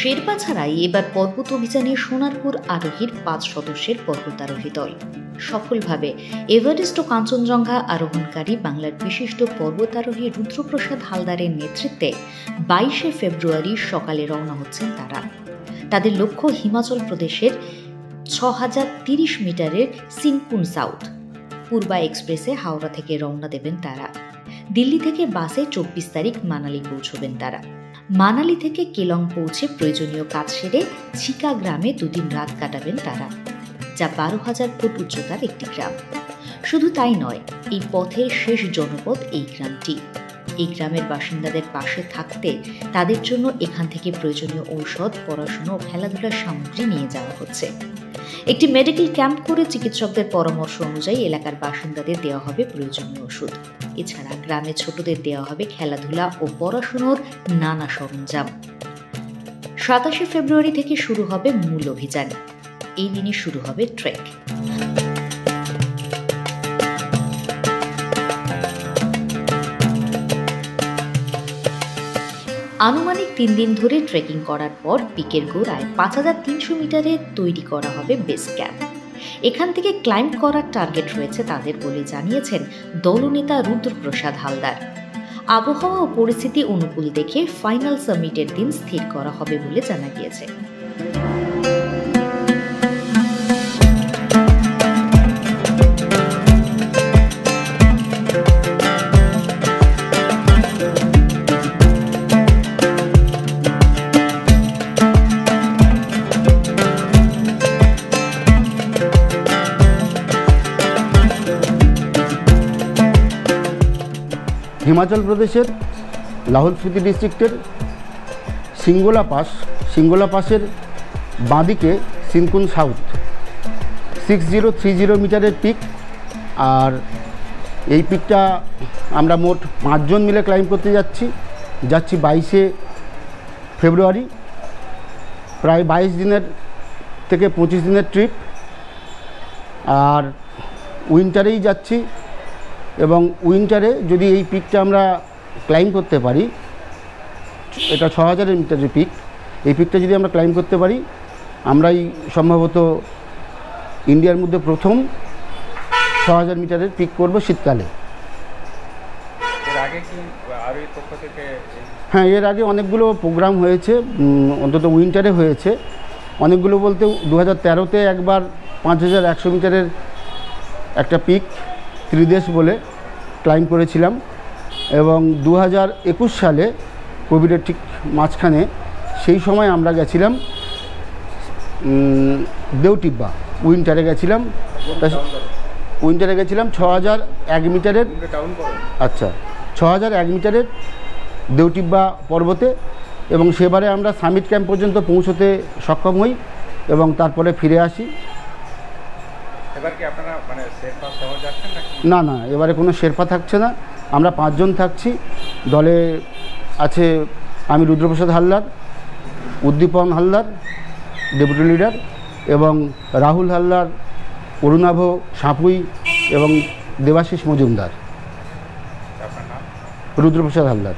শেরপা ছাড়াই এবার পর্বত অভিযানে সোনারপুর আরোহীর ৫ সদস্যের পর্বতারোহী দল সফলভাবে এভারেস্ট ও কাঞ্চনজঙ্ঘা আরোহণকারী বাংলার বিশিষ্ট পর্বতারোহী রুদ্রপ্রসাদ হালদারের নেতৃত্বে ২২শে ফেব্রুয়ারি সকালে রওনা হচ্ছেন তারা। তাদের লক্ষ্য হিমাচল প্রদেশের ৬০৩০ মিটারের সিনকুন সাউথ। পূর্বা এক্সপ্রেসে হাওড়া থেকে রওনা দেবেন তারা। দিল্লি থেকে বাসে ২৪ তারিখ মানালি পৌঁছবেন তারা। মানালি থেকে কেলং পৌঁছে প্রয়োজনীয় কাজ সেরে ছিকা গ্রামে ২ দিন রাত কাটাবেন তারা, যা ১২,০০০ ফুট উচ্চতার একটি গ্রাম। শুধু তাই নয়, এই পথের শেষ জনপদ এই গ্রামটি। এই গ্রামের বাসিন্দাদের পাশে থাকতে তাদের জন্য এখান থেকে প্রয়োজনীয় ঔষধ, পড়াশোনা ও খেলাধুলার সামগ্রী নিয়ে যাওয়া হচ্ছে। একটি মেডিকেল ক্যাম্প করে চিকিৎসকদের পরামর্শ অনুযায়ী এলাকার বাসিন্দাদের দেওয়া হবে প্রয়োজনীয় ওষুধ। এছাড়া গ্রামে ছোটদের দেওয়া হবে খেলাধুলা ও পড়াশোনার নানা সরঞ্জাম। ২৭শে ফেব্রুয়ারি থেকে শুরু হবে মূল অভিযান। এই দিনে শুরু হবে ট্রেক। আনুমানিক ৩ দিন ধরে ট্রেকিং করার পর পিকের গোড়ায় ৫৩০০ মিটারে তৈরি করা হবে বেস ক্যাম্প। এখান থেকে ক্লাইম্ব করার টার্গেট রয়েছে তাদের বলে জানিয়েছেন দলনেতা রুদ্রপ্রসাদ হালদার। আবহাওয়া ও পরিস্থিতি অনুকূল দেখে ফাইনাল সামিটের দিন স্থির করা হবে বলে জানা গিয়েছে। হিমাচল প্রদেশের লাহোল স্পিতি ডিস্ট্রিক্টের সিঙ্গোলা পাসের বাঁদিকে সিনকুন সাউথ 6030 মিটারের পিক। আর এই পিকটা আমরা মোট 5 জন মিলে ক্লাইম্ব করতে যাচ্ছি 22শে ফেব্রুয়ারি। প্রায় 22 দিনের থেকে 25 দিনের ট্রিপ। আর উইন্টারেই যাচ্ছি, এবং উইন্টারে যদি এই পিকটা আমরা ক্লাইম্ব করতে পারি, এটা ৬০০০ মিটারের পিক, এই পিকটা যদি আমরা ক্লাইম্ব করতে পারি, আমরাই সম্ভবত ইন্ডিয়ার মধ্যে প্রথম ৬০০০ মিটারের পিক করব শীতকালে। হ্যাঁ, এর আগে অনেকগুলো প্রোগ্রাম হয়েছে, অন্তত উইন্টারে হয়েছে অনেকগুলো, বলতে 2013-তে একবার 5100 মিটারের একটা পিক ত্রিদেশ বলে ক্লাইম্ব করেছিলাম, এবং 2021 সালে কোভিডের ঠিক মাঝখানে সেই সময় আমরা গেছিলাম দেওটিব্বা, উইন্টারে গেছিলাম 6001 মিটারের, আচ্ছা 6001 মিটারের দেওটিব্বা পর্বতে, এবং সেবারে আমরা সামিট ক্যাম্প পর্যন্ত পৌঁছতে সক্ষম হই এবং তারপরে ফিরে আসি। এবার কি আপনারা মানে শেরপা সহ যাচ্ছেন নাকি? না, এবারে কোনো শেরপা থাকছে না, আমরা 5 জন থাকছি। দলে আছে আমি রুদ্রপ্রসাদ হালদার, উদ্দীপন হালদার ডেপুটি লিডার, এবং রাহুল হালদার, অরুণাভ সাঁপুই এবং দেবাশিস মজুমদার। আপনার নাম? রুদ্রপ্রসাদ হালদার।